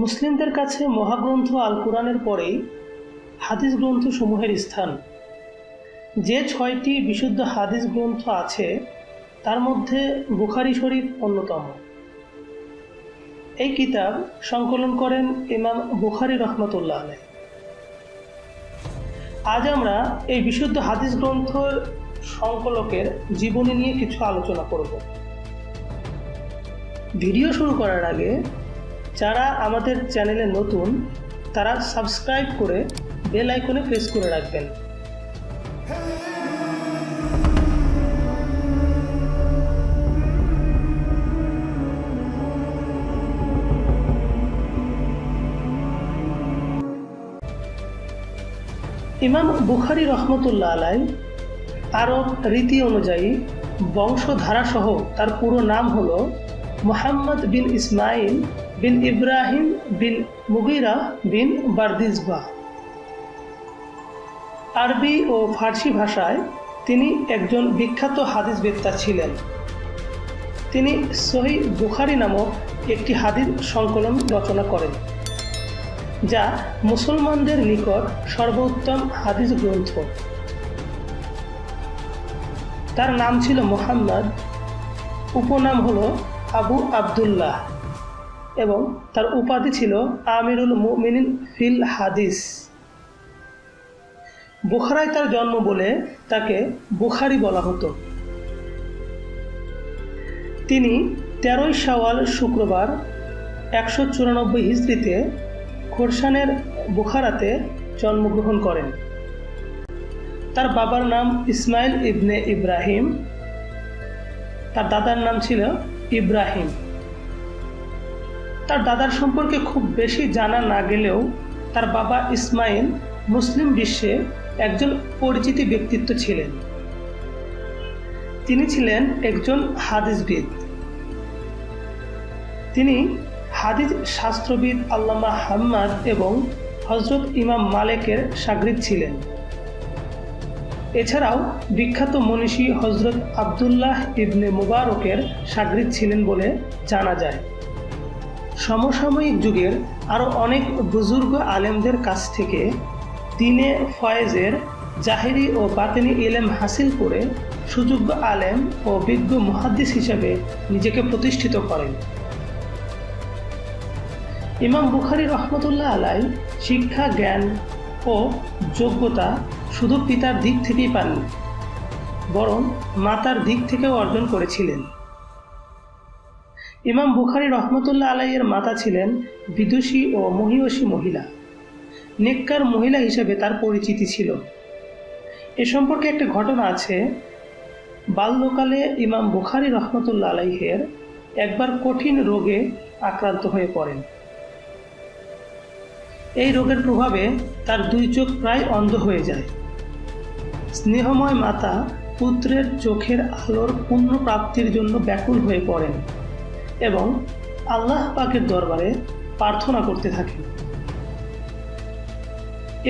মুসলিমদের কাছে মহাগ্রন্থ আল কুরআনের পরেই হাদিস গ্রন্থসমূহের স্থান। যে 6টি বিশুদ্ধ হাদিস গ্রন্থ আছে তার মধ্যে বুখারী শরীফ অন্যতম। এই কিতাব সংকলন করেন ইমাম বুখারী রহমতুল্লাহ আলাইহ। আজ আমরা এই বিশুদ্ধ হাদিস গ্রন্থের সংকলকের জীবনী নিয়ে কিছু আলোচনা করব। ভিডিও শুরু করার আগে যারা আমাদের চ্যানেলে নতুন তারা সাবস্ক্রাইব করে বেল আইকনে প্রেস করে রাখবেন। ইমাম বুখারী রহমতুল্লাহ আলাইহ আরব রীতি অনুযায়ী বংশধারাসহ তার পুরো নাম হল মুহাম্মদ বিন ইসমাইল বিন ইব্রাহিম বিন মুগিরা বিন বারদিজবাহ। আরবি ও ফার্সি ভাষায় তিনি একজন বিখ্যাত হাদিসবেত্তা ছিলেন। তিনি সহিহ বুখারী নামক একটি হাদিস সংকলন রচনা করেন, যা মুসলমানদের নিকট সর্বোত্তম হাদিস গ্রন্থ। তার নাম ছিল মুহাম্মদ, উপনাম হল আবু আবদুল্লাহ এবং তার উপাধি ছিল আমিরুল মুমিনিন ফিল হাদিস। বুখারায় তার জন্ম বলে তাকে বুখারী বলা হতো। তিনি 13ই শাওয়াল শুক্রবার 194 হিজরিতে খোরসানের বুখারাতে জন্মগ্রহণ করেন। তার বাবার নাম ইসমাইল ইবনে ইব্রাহিম, তার দাদার নাম ছিল ইব্রাহিম। তার দাদার সম্পর্কে খুব বেশি জানা না গেলেও তার বাবা ইসমাইল মুসলিম বিশ্বে একজন পরিচিত ব্যক্তিত্ব ছিলেন। তিনি ছিলেন একজন হাদিসবিদ। তিনি হাদিস শাস্ত্রবিদ আল্লামা হাম্মাদ এবং হযরত ইমাম মালিকের শাগির্দ ছিলেন। এছাড়াও বিখ্যাত মনীষী হযরত আবদুল্লাহ ইবনে মুবারকের শাগির্দ ছিলেন বলে জানা যায়। সমসাময়িক যুগের আরও অনেক বুজুর্গ আলেমদের কাছ থেকে দ্বীনে ফয়েজের জাহেরি ও বাতিনি ইলম হাসিল করে সুযোগ্য আলেম ও বিজ্ঞ মুহাদ্দিস হিসেবে নিজেকে প্রতিষ্ঠিত করেন। ইমাম বুখারী রহমতুল্লাহ আলাইহ শিক্ষা, জ্ঞান ও যোগ্যতা শুধু পিতার দিক থেকেই পাননি, বরং মাতার দিক থেকেও অর্জন করেছিলেন। ইমাম বুখারী রহমতুল্লাহ আলাইহের মাতা ছিলেন বিদুষী ও মহিয়সী মহিলা। নেককার মহিলা হিসেবে তার পরিচিতি ছিল। এ সম্পর্কে একটা ঘটনা আছে। বাল্যকালে ইমাম বুখারী রহমতুল্লাহ আলাইহের একবার কঠিন রোগে আক্রান্ত হয়ে পড়েন। এই রোগের প্রভাবে তার 2 চোখ প্রায় অন্ধ হয়ে যায়। স্নেহময় মাতা পুত্রের চোখের আলোর পুণ্যপ্রাপ্তির জন্য ব্যাকুল হয়ে পড়েন এবং আল্লাহ পাকের দরবারে প্রার্থনা করতে থাকেন।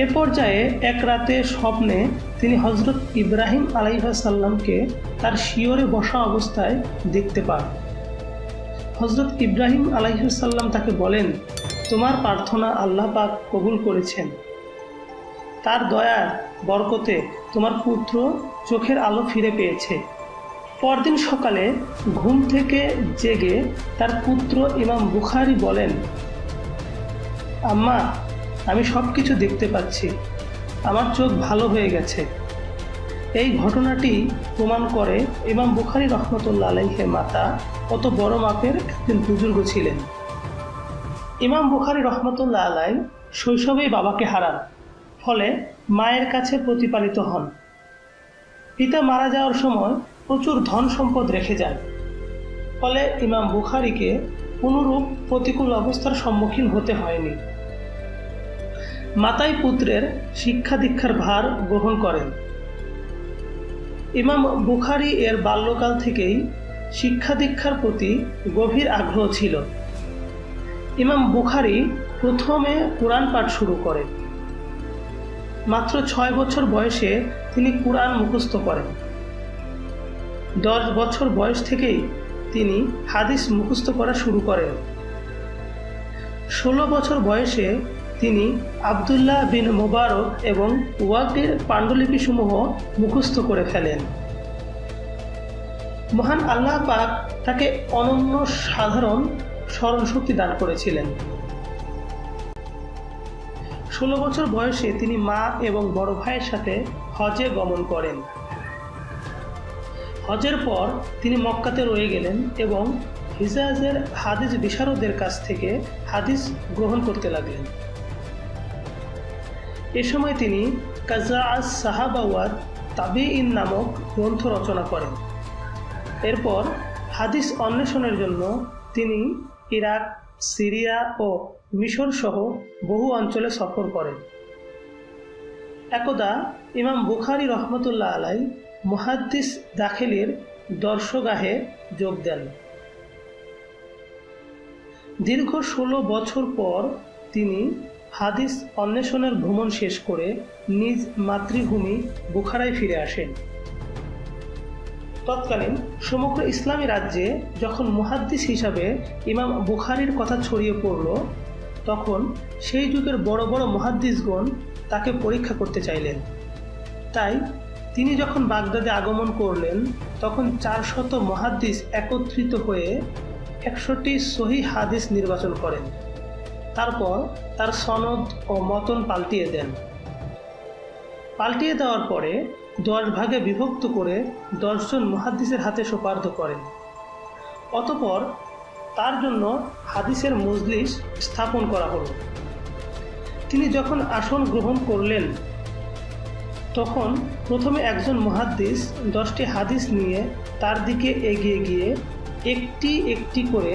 এ পর্যায়ে এক রাতে স্বপ্নে তিনি হযরত ইব্রাহিম আলাইহিসসালামকে তার শিয়রে বসা অবস্থায় দেখতে পান। হযরত ইব্রাহিম আলাইহিসসালাম তাকে বলেন, তোমার প্রার্থনা আল্লাহ পাক কবুল করেছেন। তার দয়া বরকতে তোমার পুত্র চোখের আলো ফিরে পেয়েছে। পরদিন সকালে ঘুম থেকে জেগে তার পুত্র ইমাম বুখারী বলেন, আম্মা, আমি সব কিছু দেখতে পাচ্ছি, আমার চোখ ভালো হয়ে গেছে। এই ঘটনাটি প্রমাণ করে ইমাম বুখারী রহমতুল্লাহ আলাইহের মাতা কত বড় মাপের একজন বুজুর্গ ছিলেন। ইমাম বুখারী রহমতুল্লাহ আলাইহ শৈশবেই বাবাকে হারান, ফলে মায়ের কাছে প্রতিপালিত হন। পিতা মারা যাওয়ার সময় প্রচুর ধন সম্পদ রেখে যান, ফলে ইমাম বুখারীকে কোনরূপ প্রতিকূল অবস্থার সম্মুখীন হতে হয়নি। মাতাই পুত্রের শিক্ষা দীক্ষার ভার গ্রহণ করেন। ইমাম বুখারী এর বাল্যকাল থেকেই শিক্ষা দীক্ষার প্রতি গভীর আগ্রহ ছিল। ইমাম বুখারী প্রথমে কুরআন পাঠ শুরু করেন। মাত্র 6 বছর বয়সে তিনি কুরআন মুখস্থ করেন। 10 বছর বয়স থেকেই তিনি হাদিস মুখস্থ করা শুরু করেন। 16 বছর বয়সে তিনি আবদুল্লাহ বিন মুবারক এবং ওয়াকির পাণ্ডুলিপিসমূহ মুখস্থ করে ফেলেন। মহান আল্লাহ পাক তাকে অনন্য সাধারণ স্মরণশক্তি দান করেছিলেন। 16 বছর বয়সে তিনি মা এবং বড় ভাইয়ের সাথে হজে গমন করেন। হজের পর তিনি মক্কাতে রয়ে গেলেন এবং হিজাজের হাদিস বিশারদদের কাছ থেকে হাদিস গ্রহণ করতে লাগলেন। এ সময় তিনি কাজাআস সাহাবা ওয়াত তাবিঈন নামক গ্রন্থ রচনা করেন। এরপর হাদিস অন্বেষণের জন্য তিনি ইরাক, সিরিয়া ও মিশর সহ বহু অঞ্চলে সফর করেন। একদা ইমাম বুখারী রহমতুল্লাহ আলাই মুহাদ্দিস দাখিলের দর্শগাহে যোগ দেন। দীর্ঘ 16 বছর পর তিনি হাদিস অন্বেষণের ভ্রমণ শেষ করে নিজ মাতৃভূমি বুখারায় ফিরে আসেন। তৎকালীন সমগ্র ইসলামী রাজ্যে যখন মুহাদ্দিস হিসাবে ইমাম বুখারীর কথা ছড়িয়ে পড়ল, তখন সেই যুগের বড় বড় মুহাদ্দিসগণ তাকে পরীক্ষা করতে চাইলেন। তাই তিনি যখন বাগদাদে আগমন করলেন, তখন 400 মুহাদ্দিস একত্রিত হয়ে 100টি সহিহ হাদিস নির্বাচন করেন। তারপর তার সনদ ও মতন পাল্টিয়ে দেন। পাল্টিয়ে দেওয়ার পরে 10 ভাগে বিভক্ত করে 10 জন মুহাদ্দিসের হাতে সোপার্দ করেন। অতঃপর তার জন্য হাদিসের মজলিস স্থাপন করা হলো। তিনি যখন আসন গ্রহণ করলেন, তখন প্রথমে একজন মুহাদ্দিস 10টি হাদিস নিয়ে তার দিকে এগিয়ে গিয়ে একটি একটি করে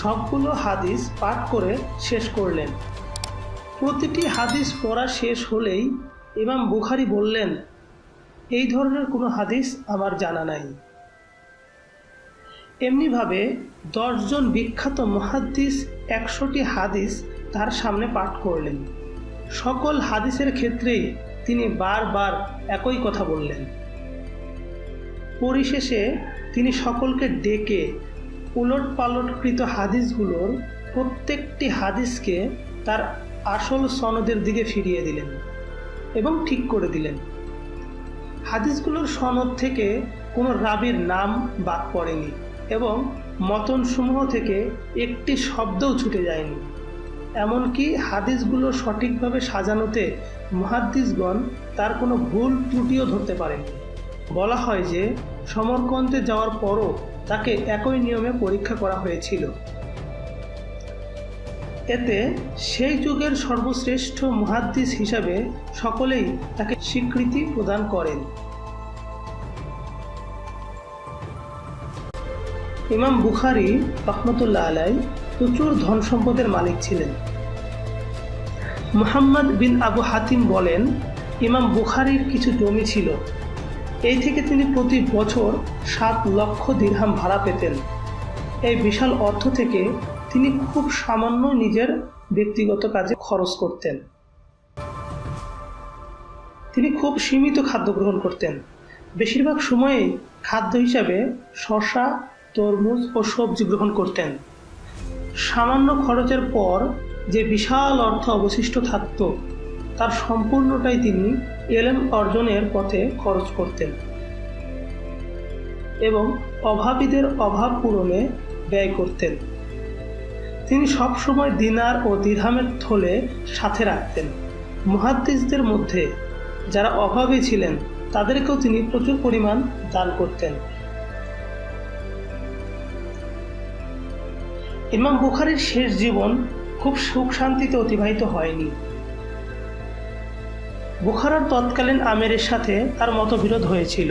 সবগুলো হাদিস পাঠ করে শেষ করলেন। প্রতিটি হাদিস পড়া শেষ হলেই ইমাম বুখারী বললেন, এই ধরনের কোনো হাদিস আমার জানা নাই। এমনিভাবে 10 জন বিখ্যাত মুহাদ্দিস 100টি হাদিস তার সামনে পাঠ করলেন। সকল হাদিসের ক্ষেত্রেই তিনি বারবার একই কথা বললেন। পরিশেষে তিনি সকলকে ডেকে উলটপালটকৃত হাদিসগুলোর প্রত্যেকটি হাদিসকে তার আসল সনদের দিকে ফিরিয়ে দিলেন এবং ঠিক করে দিলেন। হাদিসগুলোর সনদ থেকে কোনো রাবীর নাম বাদ পড়েনি এবং মতনসমূহ থেকে একটি শব্দও ছুটে যায়নি। এমনকি হাদিসগুলো সঠিকভাবে সাজানোতে মুহাদ্দিসগণ তার কোনো ভুল ত্রুটিও ধরতে পারেননি। বলা হয় যে সমরকন্দে যাওয়ার পরও তাকে একই নিয়মে পরীক্ষা করা হয়েছিল। এতে সেই যুগের সর্বশ্রেষ্ঠ মুহাদ্দিস হিসাবে সকলেই তাকে স্বীকৃতি প্রদান করেন। ইমাম বুখারী রহমতুল্লাহ আলাই প্রচুর ধন সম্পদের মালিক ছিলেন। মুহাম্মদ বিন আবু হাতিম বলেন, ইমাম বুখারীর কিছু জমি ছিল। এই থেকে তিনি প্রতি বছর 7 লক্ষ দিরহাম ভাড়া পেতেন। এই বিশাল অর্থ থেকে তিনি খুব সামান্য নিজের ব্যক্তিগত কাজে খরচ করতেন। তিনি খুব সীমিত খাদ্য গ্রহণ করতেন। বেশিরভাগ সময়েই খাদ্য হিসাবে শসা, তরমুজ ও সবজি গ্রহণ করতেন। সামান্য খরচের পর যে বিশাল অর্থ অবশিষ্ট থাকত, তার সম্পূর্ণটাই তিনি ইলম অর্জনের পথে খরচ করতেন এবং অভাবীদের অভাব পূরণে ব্যয় করতেন। তিনি সবসময় দিনার ও দিরহামের থলে সাথে রাখতেন। মুহাদ্দিসদের মধ্যে যারা অভাবী ছিলেন তাদেরকেও তিনি প্রচুর পরিমাণ দান করতেন। ইমাম বুখারীর শেষ জীবন খুব সুখ শান্তিতে অতিবাহিত হয়নি। বুখারার তৎকালীন আমিরের সাথে তার মতবিরোধ হয়েছিল।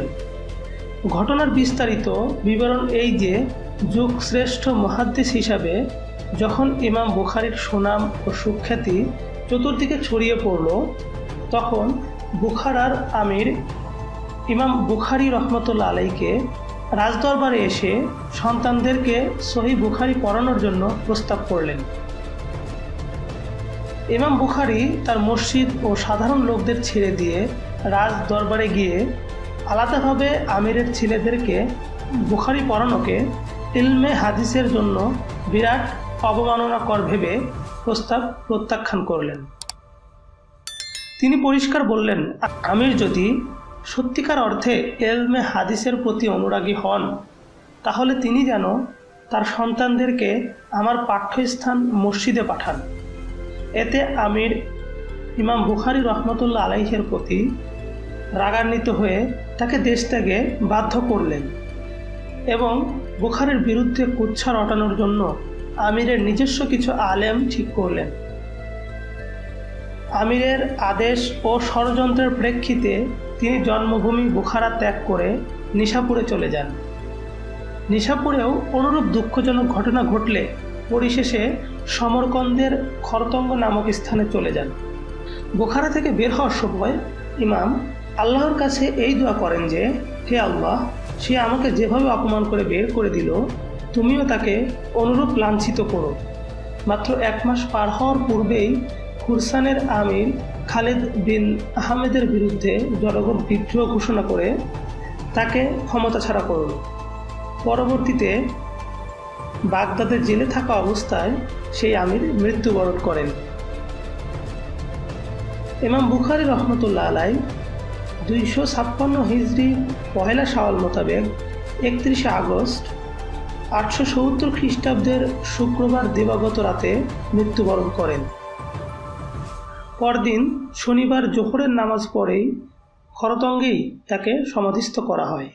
ঘটনার বিস্তারিত বিবরণ এই যে, যুগশ্রেষ্ঠ মুহাদ্দিস হিসাবে যখন ইমাম বুখারীর সুনাম ও সুখ্যাতি চতুর্দিকে ছড়িয়ে পড়ল, তখন বুখারার আমির ইমাম বুখারী রহমতুল্লাহ আলাইকে রাজদরবারে এসে সন্তানদেরকে সহিহ বুখারী পড়ানোর জন্য প্রস্তাব করলেন। ইমাম বুখারী তার মসজিদ ও সাধারণ লোকদের ছেড়ে দিয়ে রাজ দরবারে গিয়ে আলাদাভাবে আমিরের ছেলেদেরকে বুখারী পড়ানোকে ইলমে হাদিসের জন্য বিরাট অবমাননাকর ভেবে প্রস্তাব প্রত্যাখ্যান করলেন। তিনি পরিষ্কার বললেন, আমির যদি সত্যিকার অর্থে এলমে হাদিসের প্রতি অনুরাগী হন, তাহলে তিনি যেন তার সন্তানদেরকে আমার পাঠ্যস্থান মসজিদে পাঠান। এতে আমির ইমাম বুখারী রহমতুল্লাহ আলাইহির প্রতি রাগান্বিত হয়ে তাকে দেশ ত্যাগে বাধ্য করলেন এবং বুখারীর বিরুদ্ধে কুচ্ছা রটানোর জন্য আমিরের নিজস্ব কিছু আলেম ঠিক করলেন। আমিরের আদেশ ও ষড়যন্ত্রের প্রেক্ষিতে তিনি জন্মভূমি বুখারা ত্যাগ করে নিশাপুরে চলে যান। নিশাপুরেও অনুরূপ দুঃখজনক ঘটনা ঘটলে পরিশেষে সমরকন্দের খরতঙ্গ নামক স্থানে চলে যান। বুখারা থেকে বের হওয়ার সময় ইমাম আল্লাহর কাছে এই দোয়া করেন যে, হে আল্লাহ, সে আমাকে যেভাবে অপমান করে বের করে দিল, তুমিও তাকে অনুরূপ লাঞ্ছিত করো। মাত্র 1 মাস পার হওয়ার পূর্বেই খুরসানের আমির খালিদ বিন আহমেদের বিরুদ্ধে জনগণ বিদ্রোহ ঘোষণা করে তাকে ক্ষমতা ছাড়া করল। পরবর্তীতে বাগদাদে জেলে থাকা অবস্থায় সেই আমির মৃত্যুবরণ করেন। ইমাম বুখারী রহমতুল্লাহ আলাই 256 হিজরি পহেলা শাওয়াল মোতাবেক 31 আগস্ট 870 খ্রিস্টাব্দের শুক্রবার দিবাগত রাতে মৃত্যুবরণ করেন। পরদিন শনিবার জোহরের নামাজ পড়েই খরতঙ্গেই তাকে সমাধিস্থ করা হয়।